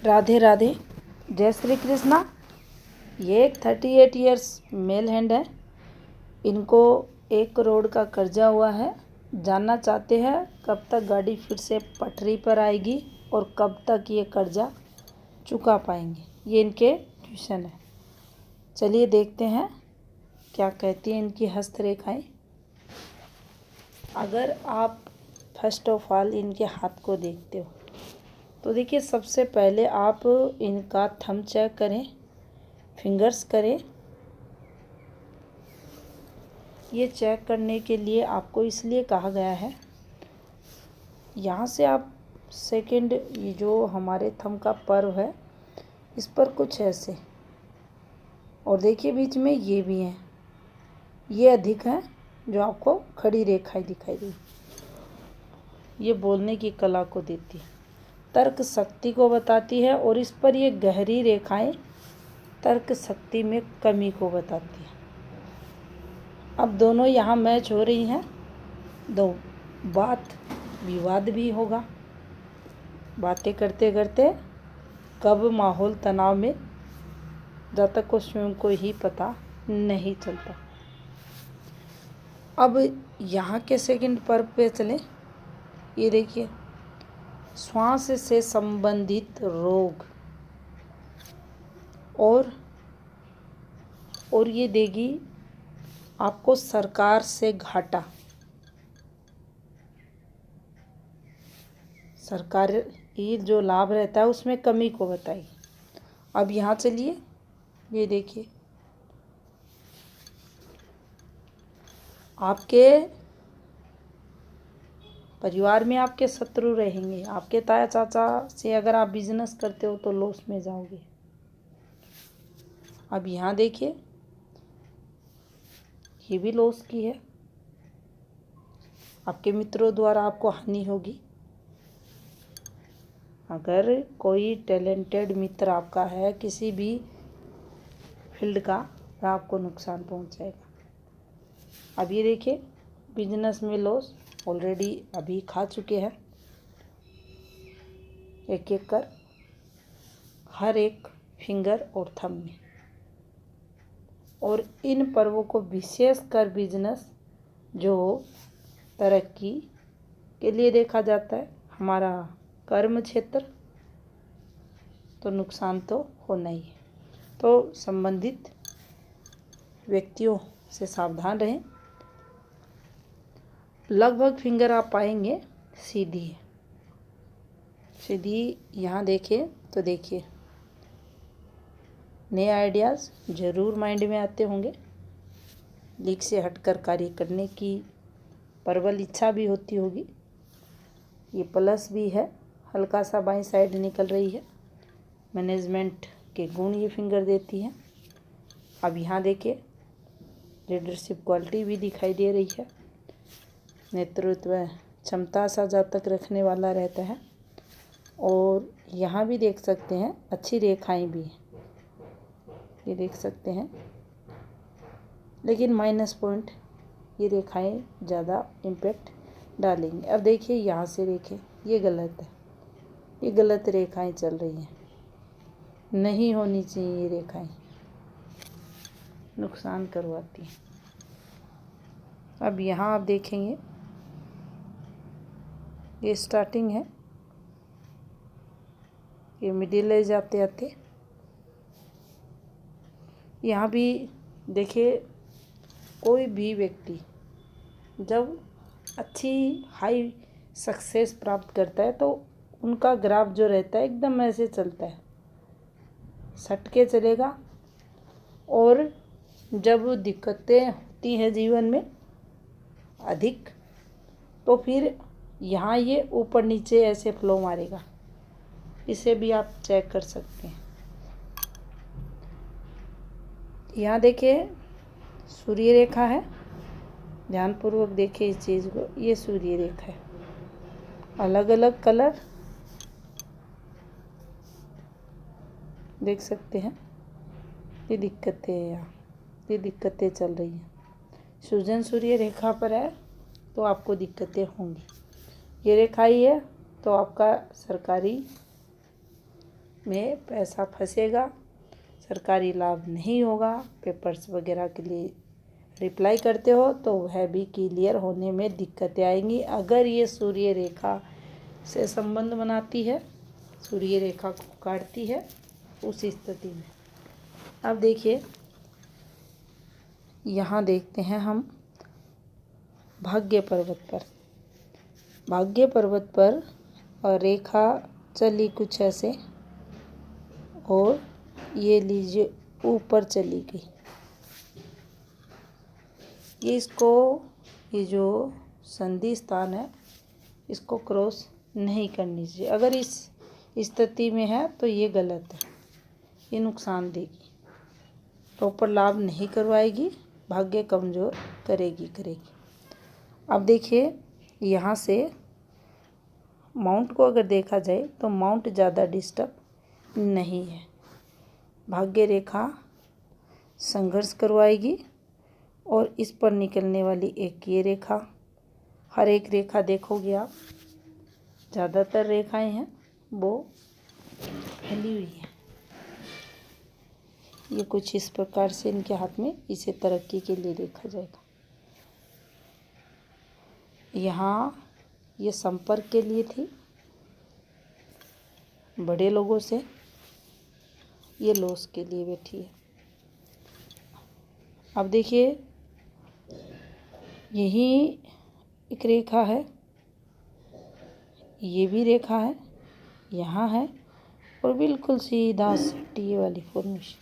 राधे राधे, जय श्री कृष्णा। ये एक 38 ईयर्स मेल हैंड है। इनको 1 करोड़ का कर्जा हुआ है। जानना चाहते हैं कब तक गाड़ी फिर से पटरी पर आएगी और कब तक ये कर्जा चुका पाएंगे। ये इनके ट्यूशन है। चलिए देखते हैं क्या कहती हैं इनकी हस्तरेखाएं। अगर आप फर्स्ट ऑफ ऑल इनके हाथ को देखते हो तो देखिए, सबसे पहले आप इनका थंब चेक करें, फिंगर्स करें। ये चेक करने के लिए आपको इसलिए कहा गया है, यहाँ से आप सेकंड, ये जो हमारे थंब का पर्व है इस पर कुछ ऐसे, और देखिए बीच में ये भी हैं, ये अधिक है जो आपको खड़ी रेखाएं दिखाई दी। ये बोलने की कला को देती है, तर्क शक्ति को बताती है, और इस पर ये गहरी रेखाएं तर्क शक्ति में कमी को बताती है। अब दोनों यहाँ मैच हो रही हैं, दो बात विवाद भी होगा। बातें करते करते कब माहौल तनाव में जातक को स्वयं को ही पता नहीं चलता। अब यहाँ के सेकंड पर्व पे चलें। ये देखिए, श्वास से संबंधित रोग और ये देगी आपको सरकार से घाटा। सरकार ये जो लाभ रहता है उसमें कमी को बताइए। अब यहाँ चलिए, ये देखिए, आपके परिवार में आपके शत्रु रहेंगे। आपके ताया चाचा से अगर आप बिजनेस करते हो तो लॉस में जाओगे। अब यहाँ देखिए, ये भी लॉस की है। आपके मित्रों द्वारा आपको हानि होगी। अगर कोई टैलेंटेड मित्र आपका है किसी भी फील्ड का, वह आपको नुकसान पहुंचाएगा। अब ये देखिए, बिजनेस में लॉस ऑलरेडी अभी खा चुके हैं, एक एक कर हर एक फिंगर और थंब में। और इन पर्वों को विशेष कर बिजनेस जो तरक्की के लिए देखा जाता है, हमारा कर्म क्षेत्र, तो नुकसान तो होना ही है। तो संबंधित व्यक्तियों से सावधान रहें। लगभग फिंगर आप पाएंगे सीधी है। सीधी यहाँ देखिए तो देखिए, नए आइडियाज़ ज़रूर माइंड में आते होंगे। लीक से हटकर कार्य करने की प्रबल इच्छा भी होती होगी। ये प्लस भी है, हल्का सा बाईं साइड निकल रही है। मैनेजमेंट के गुण ये फिंगर देती है। अब यहाँ देखिए, लीडरशिप क्वालिटी भी दिखाई दे रही है। नेतृत्व क्षमता सा जातक रखने वाला रहता है। और यहाँ भी देख सकते हैं अच्छी रेखाएं भी हैं, ये देख सकते हैं, लेकिन माइनस पॉइंट ये रेखाएं ज़्यादा इम्पैक्ट डालेंगे। अब देखिए, यहाँ से देखें, ये गलत है, ये गलत रेखाएं चल रही हैं, नहीं होनी चाहिए। ये रेखाएं नुकसान करवाती हैं। अब यहाँ आप देखेंगे, ये स्टार्टिंग है, ये मिडिल ले जाते आते। यहाँ भी देखिए, कोई भी व्यक्ति जब अच्छी हाई सक्सेस प्राप्त करता है तो उनका ग्राफ जो रहता है एकदम ऐसे चलता है, सट के चलेगा। और जब दिक्कतें होती हैं जीवन में अधिक, तो फिर यहाँ ये ऊपर नीचे ऐसे फ्लो मारेगा। इसे भी आप चेक कर सकते हैं। यहाँ देखिए, सूर्य रेखा है, ध्यानपूर्वक देखिए इस चीज़ को। ये सूर्य रेखा है, अलग अलग कलर देख सकते हैं। ये दिक्कतें हैं, यहाँ ये दिक्कतें चल रही हैं। सूजन सूर्य रेखा पर है तो आपको दिक्कतें होंगी। ये रेखा ही है तो आपका सरकारी में पैसा फंसेगा, सरकारी लाभ नहीं होगा। पेपर्स वगैरह के लिए रिप्लाई करते हो तो वह भी क्लियर होने में दिक्कतें आएंगी अगर ये सूर्य रेखा से संबंध बनाती है, सूर्य रेखा को काटती है उस स्थिति में। अब देखिए, यहाँ देखते हैं हम भाग्य पर्वत पर। भाग्य पर्वत पर और रेखा चली कुछ ऐसे और ये लीजिए ऊपर चली गई। ये जो संधि स्थान है इसको क्रॉस नहीं करनी चाहिए। अगर इस स्थिति में है तो ये गलत है, ये नुकसान देगी, प्रॉपर लाभ नहीं करवाएगी, भाग्य कमज़ोर करेगी। अब देखिए, यहाँ से माउंट को अगर देखा जाए तो माउंट ज़्यादा डिस्टर्ब नहीं है। भाग्य रेखा संघर्ष करवाएगी और इस पर निकलने वाली एक ये रेखा, हर एक रेखा देखोगे आप, ज़्यादातर रेखाएं हैं वो फैली हुई है। ये कुछ इस प्रकार से इनके हाथ में, इसे तरक्की के लिए देखा जाएगा। यहाँ ये संपर्क के लिए थी बड़े लोगों से, ये लॉस के लिए बैठी है। अब देखिए, यही एक रेखा है, ये भी रेखा है, यहाँ है और बिल्कुल सीधा सीटी वाली फॉर्मेशन।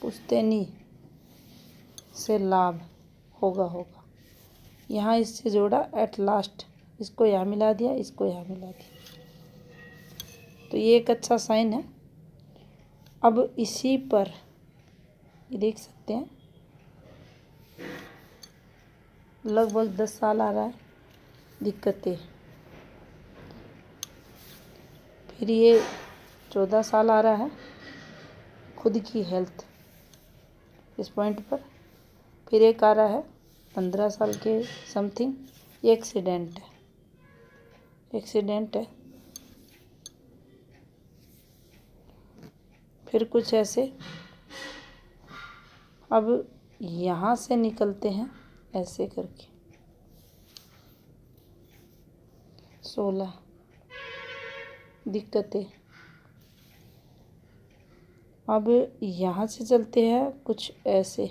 पुश्तैनी से लाभ होगा। यहाँ इससे जोड़ा, एट लास्ट इसको यहाँ मिला दिया, इसको यहाँ मिला दिया, तो ये एक अच्छा साइन है। अब इसी पर ये देख सकते हैं लगभग 10 साल आ रहा है दिक्कतें, फिर ये 14 साल आ रहा है खुद की हेल्थ इस पॉइंट पर, फिर एक आ रहा है 15 साल के समथिंग, ये एक्सीडेंट है। फिर कुछ ऐसे। अब यहाँ से निकलते हैं ऐसे करके 16 दिक्कतें। अब यहाँ से चलते हैं कुछ ऐसे,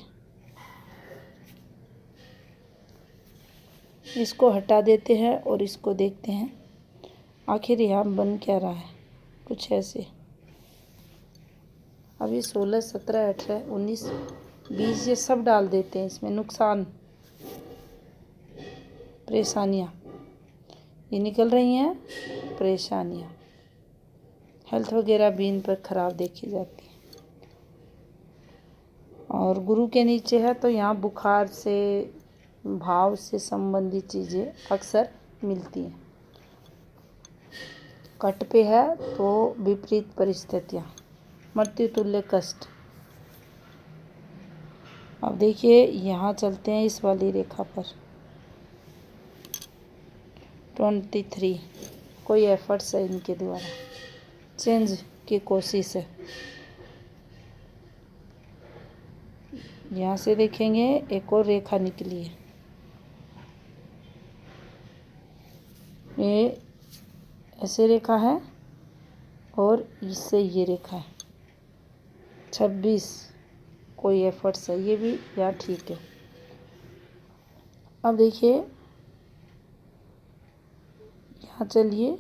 इसको हटा देते हैं और इसको देखते हैं आखिर यहाँ बन क्या रहा है, कुछ ऐसे। अब ये 16, 17, 18, 19, 20 ये सब डाल देते हैं इसमें, नुकसान, परेशानियाँ ये निकल रही हैं, परेशानियाँ, हेल्थ वगैरह भी इन पर ख़राब देखी जाती है। और गुरु के नीचे है तो यहाँ बुखार से, भाव से संबंधित चीज़ें अक्सर मिलती हैं। कट पे है तो विपरीत परिस्थितियाँ, मृत्यु तुल्य कष्ट। अब देखिए, यहाँ चलते हैं इस वाली रेखा पर 23, कोई एफर्ट्स है इनके द्वारा, चेंज की कोशिश है। यहाँ से देखेंगे एक और रेखा निकली है, ये ऐसे रेखा है और इससे ये रेखा है 26, कोई एफर्ट्स है, ये भी यहाँ ठीक है। अब देखिए, यहाँ चलिए,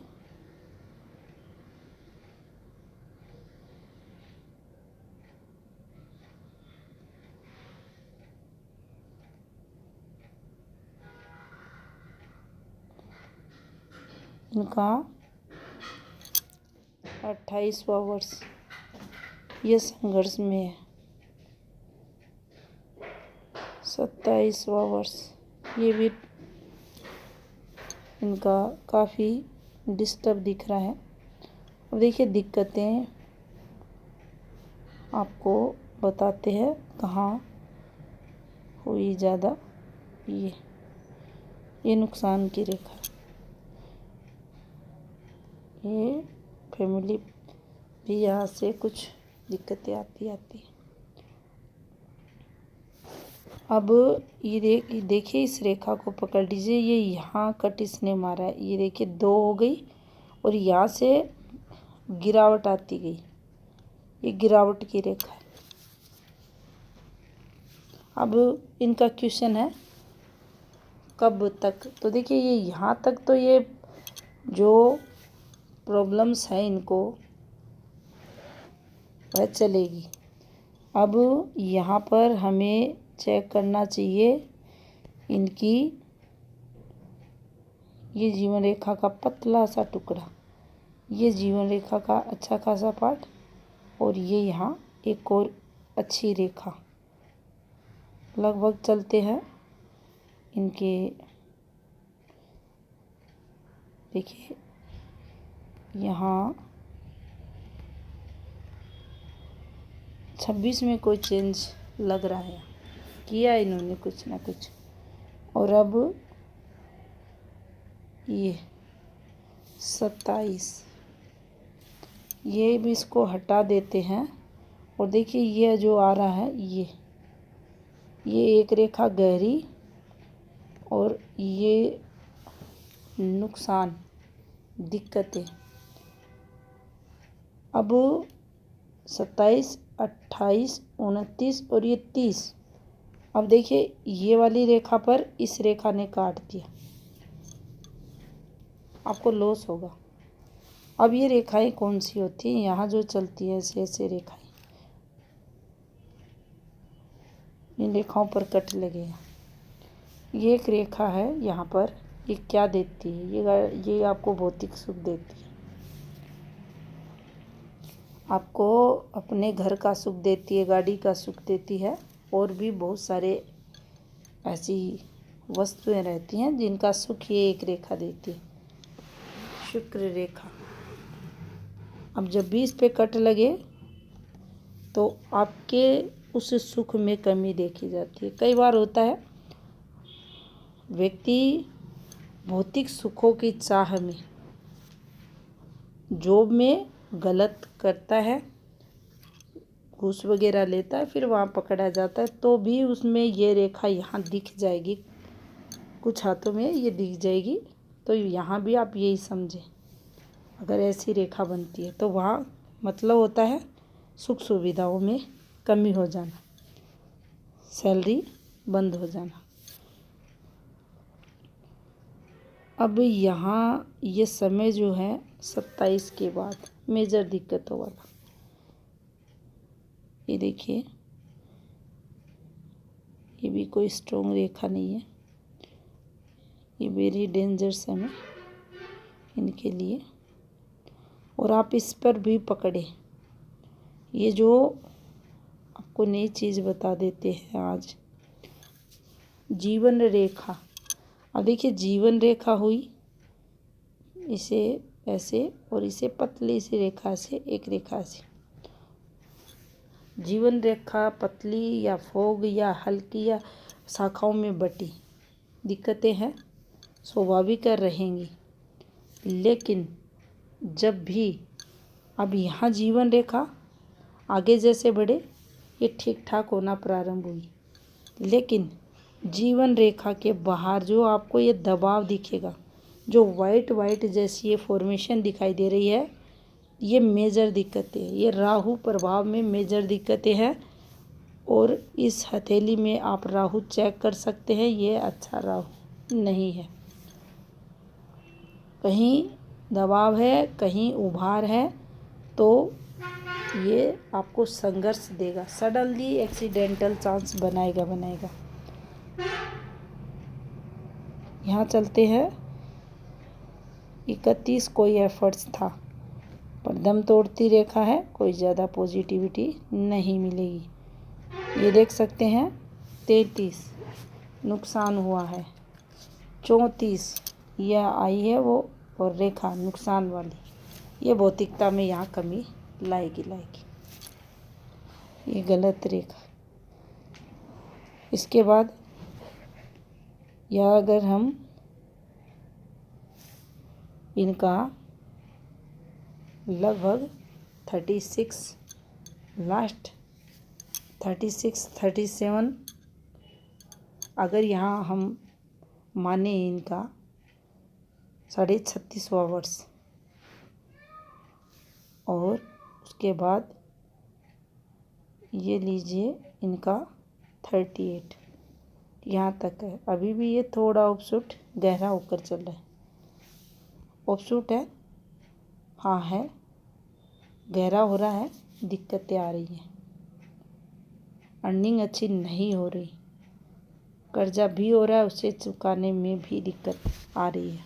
इनका 28वां वर्ष ये संघर्ष में है, 27वां वर्ष ये भी इनका काफ़ी डिस्टर्ब दिख रहा है। अब देखिए, दिक्कतें आपको बताते हैं कहाँ हुई ज़्यादा। ये नुकसान की रेखा, ये फैमिली भी यहाँ से कुछ दिक्कतें आती। अब ये देखिए, इस रेखा को पकड़ लीजिए, ये यहाँ कट इसने मारा है, ये देखिए 2 हो गई और यहाँ से गिरावट आती गई, ये गिरावट की रेखा है। अब इनका क्वेश्चन है कब तक, तो देखिए ये यहाँ तक तो ये जो प्रॉब्लम्स हैं इनको वह चलेगी। अब यहाँ पर हमें चेक करना चाहिए इनकी ये जीवन रेखा का पतला सा टुकड़ा, ये जीवन रेखा का अच्छा खासा पार्ट, और ये यहाँ एक और अच्छी रेखा। लगभग चलते हैं इनके, देखिए यहाँ 26 में कोई चेंज लग रहा है, किया इन्होंने कुछ ना कुछ। और अब ये 27, ये भी इसको हटा देते हैं। और देखिए ये जो आ रहा है ये एक रेखा गहरी, और ये नुकसान, दिक्कतें। अब 27, 28, 29 और ये 30। अब देखिए ये वाली रेखा पर इस रेखा ने काट दिया, आपको लॉस होगा। अब ये रेखाएं कौन सी होती हैं, यहाँ जो चलती है ऐसे रेखाएं, इन रेखाओं पर कट लगे। ये एक रेखा है यहाँ पर, ये क्या देती है, ये आपको भौतिक सुख देती है, आपको अपने घर का सुख देती है, गाड़ी का सुख देती है, और भी बहुत सारे ऐसी वस्तुएं रहती हैं जिनका सुख ये एक रेखा देती है, शुक्र रेखा। अब जब भी इस पे कट लगे तो आपके उस सुख में कमी देखी जाती है। कई बार होता है व्यक्ति भौतिक सुखों की चाह में जॉब में गलत करता है, घूस वगैरह लेता है, फिर वहाँ पकड़ा जाता है, तो भी उसमें ये रेखा यहाँ दिख जाएगी, कुछ हाथों में ये दिख जाएगी। तो यहाँ भी आप यही समझें, अगर ऐसी रेखा बनती है तो वहाँ मतलब होता है सुख सुविधाओं में कमी हो जाना, सैलरी बंद हो जाना। अब यहाँ ये समय जो है 27 के बाद मेजर दिक्कतों वाला, ये देखिए ये भी कोई स्ट्रॉन्ग रेखा नहीं है, ये वेरी डेंजर समय इनके लिए। और आप इस पर भी पकड़े, ये जो आपको नई चीज़ बता देते हैं आज, जीवन रेखा। अब देखिए जीवन रेखा हुई, इसे ऐसे और इसे पतली सी रेखा से, एक रेखा से। जीवन रेखा पतली या फोग या हल्की या शाखाओं में बटी, दिक्कतें हैं, स्वाभाविक रहेंगी। लेकिन जब भी अब यहाँ जीवन रेखा आगे जैसे बढ़े, ये ठीक ठाक होना प्रारंभ हुई, लेकिन जीवन रेखा के बाहर जो आपको ये दबाव दिखेगा, जो वाइट जैसी ये फॉर्मेशन दिखाई दे रही है, ये मेजर दिक्कतें हैं, ये राहु प्रभाव में मेजर दिक्कतें हैं। और इस हथेली में आप राहु चेक कर सकते हैं, ये अच्छा राहु नहीं है, कहीं दबाव है, कहीं उभार है, तो ये आपको संघर्ष देगा, सडनली एक्सीडेंटल चांस बनाएगा। यहाँ चलते हैं 31, कोई एफर्ट्स था, पर दम तोड़ती रेखा है, कोई ज़्यादा पॉजिटिविटी नहीं मिलेगी। ये देख सकते हैं 33 नुकसान हुआ है, 34 यह आई है वो, और रेखा नुकसान वाली, ये भौतिकता में यहाँ कमी लाएगी। ये गलत रेखा। इसके बाद या अगर हम इनका लगभग 36, लास्ट 36, 37, अगर यहाँ हम माने इनका 36.5वां वर्ष, और उसके बाद ये लीजिए इनका 38 यहाँ तक है। अभी भी ये थोड़ा ऑफशूट गहरा होकर चल रहा है। ऑफशूट है, हाँ है, गहरा हो रहा है, दिक्कतें आ रही हैं, अर्निंग अच्छी नहीं हो रही, कर्जा भी हो रहा है, उसे चुकाने में भी दिक्कत आ रही है।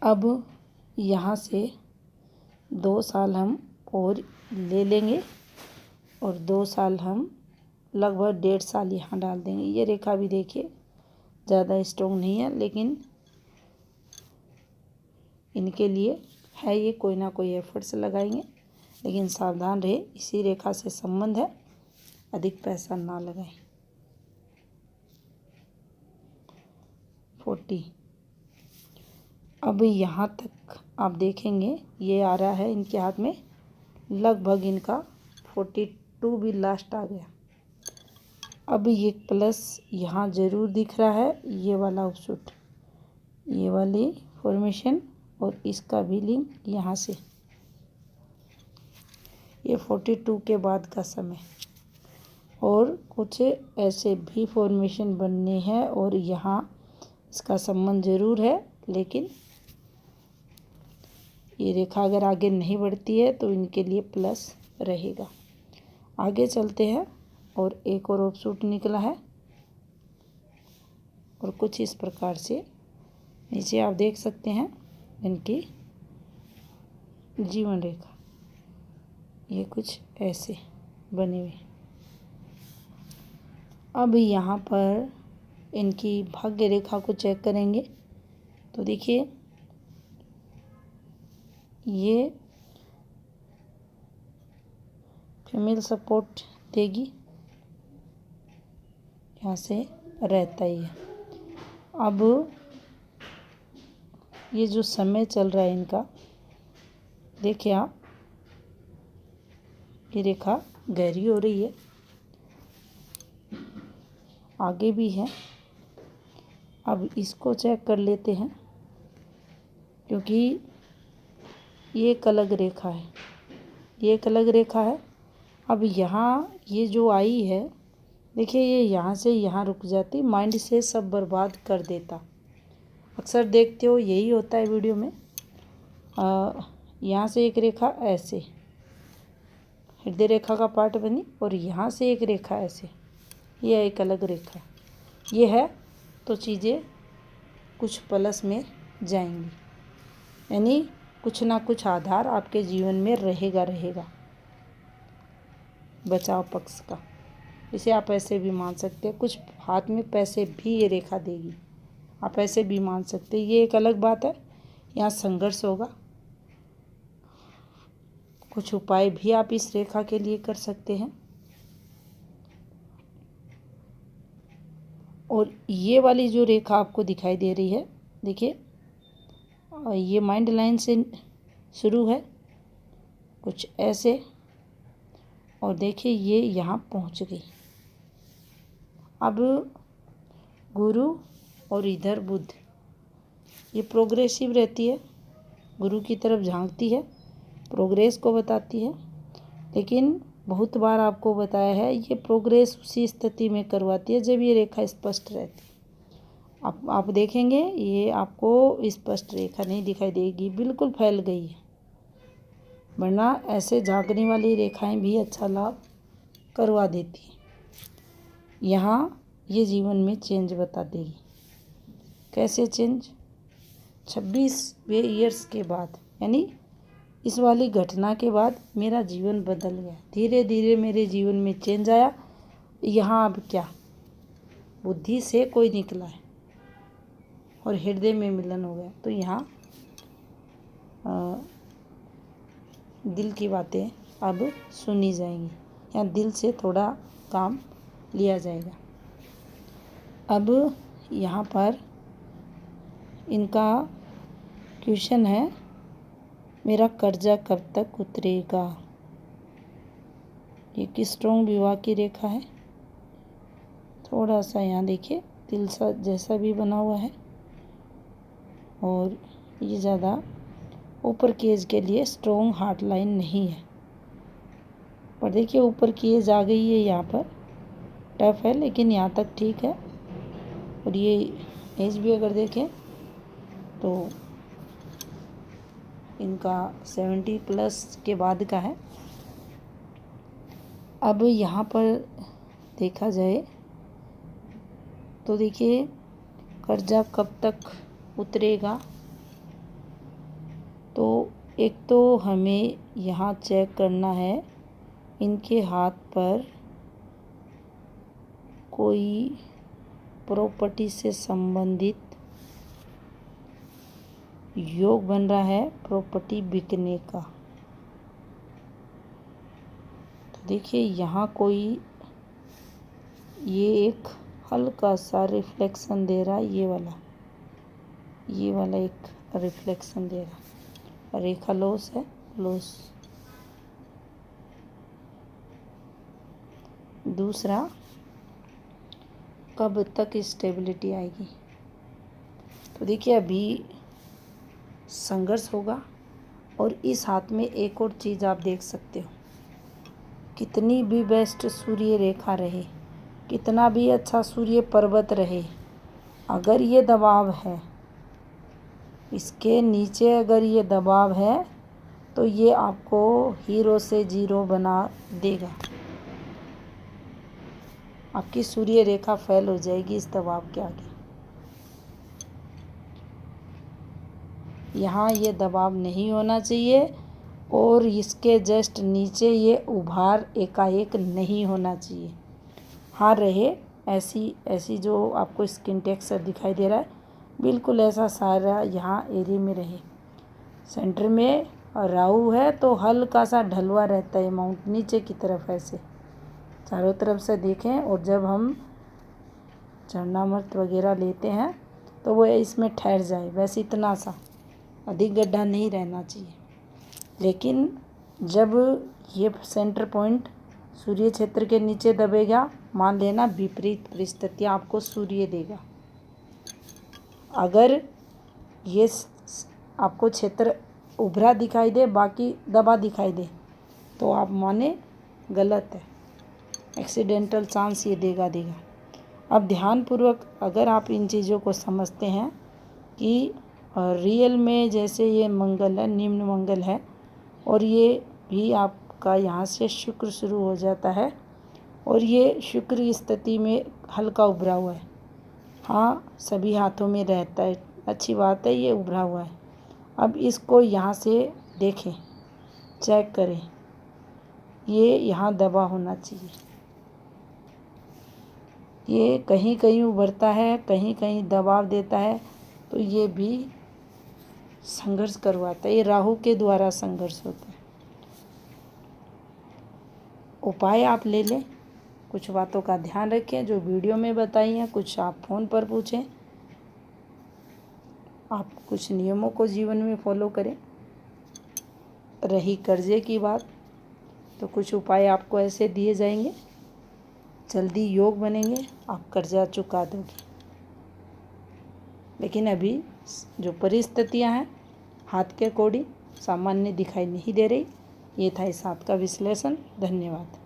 अब यहाँ से 2 साल हम और ले लेंगे और 2 साल हम लगभग 1.5 साल यहाँ डाल देंगे। ये रेखा भी देखिए ज़्यादा स्ट्रॉन्ग नहीं है, लेकिन इनके लिए है, ये कोई ना कोई एफर्ट्स लगाएंगे, लेकिन सावधान रहे, इसी रेखा से संबंध है, अधिक पैसा ना लगाएं। 40, अब यहाँ तक आप देखेंगे ये आ रहा है इनके हाथ में, लगभग इनका 42 भी लास्ट आ गया। अब ये प्लस यहाँ ज़रूर दिख रहा है, ये वाला ऑफशूट, ये वाली फॉर्मेशन और इसका भी लिंक यहाँ से, ये 42 के बाद का समय, और कुछ ऐसे भी फॉर्मेशन बनने हैं और यहाँ इसका संबंध ज़रूर है, लेकिन ये रेखा अगर आगे नहीं बढ़ती है तो इनके लिए प्लस रहेगा। आगे चलते हैं, और एक और ऑफशूट निकला है, और कुछ इस प्रकार से नीचे आप देख सकते हैं इनकी जीवन रेखा, ये कुछ ऐसे बने हुए। अब यहाँ पर इनकी भाग्य रेखा को चेक करेंगे तो देखिए ये फीमेल सपोर्ट देगी, यहाँ से रहता ही है। अब ये जो समय चल रहा है इनका, देखिए आप, ये रेखा गहरी हो रही है, आगे भी है। अब इसको चेक कर लेते हैं, क्योंकि ये एक अलग रेखा है, ये एक अलग रेखा है। अब यहाँ ये जो आई है, देखिए ये यहाँ से यहाँ रुक जाती, माइंड से सब बर्बाद कर देता। अक्सर देखते हो यही होता है वीडियो में। यहाँ से एक रेखा ऐसे हृदय रेखा का पार्ट बनी, और यहाँ से एक रेखा ऐसे, ये एक अलग रेखा, ये है तो चीज़ें कुछ प्लस में जाएंगी, यानी कुछ ना कुछ आधार आपके जीवन में रहेगा बचाव पक्ष का। इसे आप ऐसे भी मान सकते हैं, कुछ हाथ में पैसे भी ये रेखा देगी, आप ऐसे भी मान सकते हैं। ये एक अलग बात है, यहाँ संघर्ष होगा, कुछ उपाय भी आप इस रेखा के लिए कर सकते हैं। और ये वाली जो रेखा आपको दिखाई दे रही है, देखिए ये माइंड लाइन से शुरू है कुछ ऐसे, और देखिए ये यहाँ पहुँच गई। अब गुरु और इधर बुध, ये प्रोग्रेसिव रहती है, गुरु की तरफ झांकती है, प्रोग्रेस को बताती है, लेकिन बहुत बार आपको बताया है ये प्रोग्रेस उसी स्थिति में करवाती है जब ये रेखा स्पष्ट रहती है। आप देखेंगे ये आपको स्पष्ट रेखा नहीं दिखाई देगी, बिल्कुल फैल गई है, वरना ऐसे झांकने वाली रेखाएं भी अच्छा लाभ करवा देती हैं। यहाँ ये जीवन में चेंज बता देगी। कैसे चेंज? 26वें ईयर्स के बाद, यानी इस वाली घटना के बाद मेरा जीवन बदल गया, धीरे धीरे मेरे जीवन में चेंज आया। यहाँ अब क्या, बुद्धि से कोई निकला है और हृदय में मिलन हो गया, तो यहाँ दिल की बातें अब सुनी जाएंगी, यहाँ दिल से थोड़ा काम लिया जाएगा। अब यहाँ पर इनका क्वेश्चन है मेरा कर्जा कब तक उतरेगा। ये किस स्ट्रॉन्ग विवाह की रेखा है। थोड़ा सा यहाँ देखिए तिल सा जैसा भी बना हुआ है, और ये ज़्यादा ऊपर की एज के लिए स्ट्रॉन्ग हार्ट लाइन नहीं है। पर देखिए ऊपर की एज आ गई है, यहाँ पर टफ है लेकिन यहाँ तक ठीक है। और ये एज भी अगर देखें तो इनका 70 प्लस के बाद का है। अब यहाँ पर देखा जाए तो देखिए कर्जा कब तक उतरेगा। तो एक तो हमें यहाँ चेक करना है इनके हाथ पर कोई प्रॉपर्टी से संबंधित योग बन रहा है प्रॉपर्टी बिकने का। तो देखिए यहाँ कोई ये एक हल्का सा रिफ्लेक्शन दे रहा है, ये वाला एक रिफ्लेक्शन दे रहा है। रेखा लॉस है, लॉस। दूसरा, कब तक स्टेबिलिटी आएगी। तो देखिए अभी संघर्ष होगा। और इस हाथ में एक और चीज़ आप देख सकते हो, कितनी भी बेस्ट सूर्य रेखा रहे, कितना भी अच्छा सूर्य पर्वत रहे, अगर ये दबाव है, इसके नीचे अगर ये दबाव है तो ये आपको हीरो से जीरो बना देगा। आपकी सूर्य रेखा फेल हो जाएगी इस दबाव के आगे। यहाँ ये दबाव नहीं होना चाहिए और इसके जस्ट नीचे ये उभार एकाएक नहीं होना चाहिए। हाँ रहे ऐसी जो आपको स्किन टेक्सचर दिखाई दे रहा है, बिल्कुल ऐसा सारा यहाँ एरिया में रहे। सेंटर में राहु है तो हल्का सा ढलवा रहता है माउंट नीचे की तरफ, ऐसे चारों तरफ से देखें। और जब हम चरणामृत वगैरह लेते हैं तो वो इसमें ठहर जाए, वैसे इतना सा अधिक गड्ढा नहीं रहना चाहिए। लेकिन जब ये सेंटर पॉइंट सूर्य क्षेत्र के नीचे दबेगा, मान लेना विपरीत परिस्थितियाँ आपको सूर्य देगा। अगर ये आपको क्षेत्र उभरा दिखाई दे, बाकी दबा दिखाई दे, तो आप माने गलत है, एक्सीडेंटल चांस ये देगा। अब ध्यानपूर्वक अगर आप इन चीज़ों को समझते हैं कि रियल में जैसे ये मंगल है, निम्न मंगल है, और ये भी आपका यहाँ से शुक्र शुरू हो जाता है, और ये शुक्र स्थिति में हल्का उभरा हुआ है। हाँ सभी हाथों में रहता है, अच्छी बात है, ये उभरा हुआ है। अब इसको यहाँ से देखें, चेक करें, ये यहाँ दबा होना चाहिए। ये कहीं कहीं उभरता है, कहीं कहीं दबाव देता है, तो ये भी संघर्ष करवाता है। ये राहु के द्वारा संघर्ष होता है। उपाय आप ले लें, कुछ बातों का ध्यान रखें जो वीडियो में बताई हैं, कुछ आप फ़ोन पर पूछें, आप कुछ नियमों को जीवन में फॉलो करें। रही कर्जे की बात, तो कुछ उपाय आपको ऐसे दिए जाएंगे, जल्दी योग बनेंगे, आप कर्जा चुका दोगे। लेकिन अभी जो परिस्थितियां हैं हाथ के अकॉर्डिंग सामान्य दिखाई नहीं दे रही। ये था इस हाथ का विश्लेषण। धन्यवाद।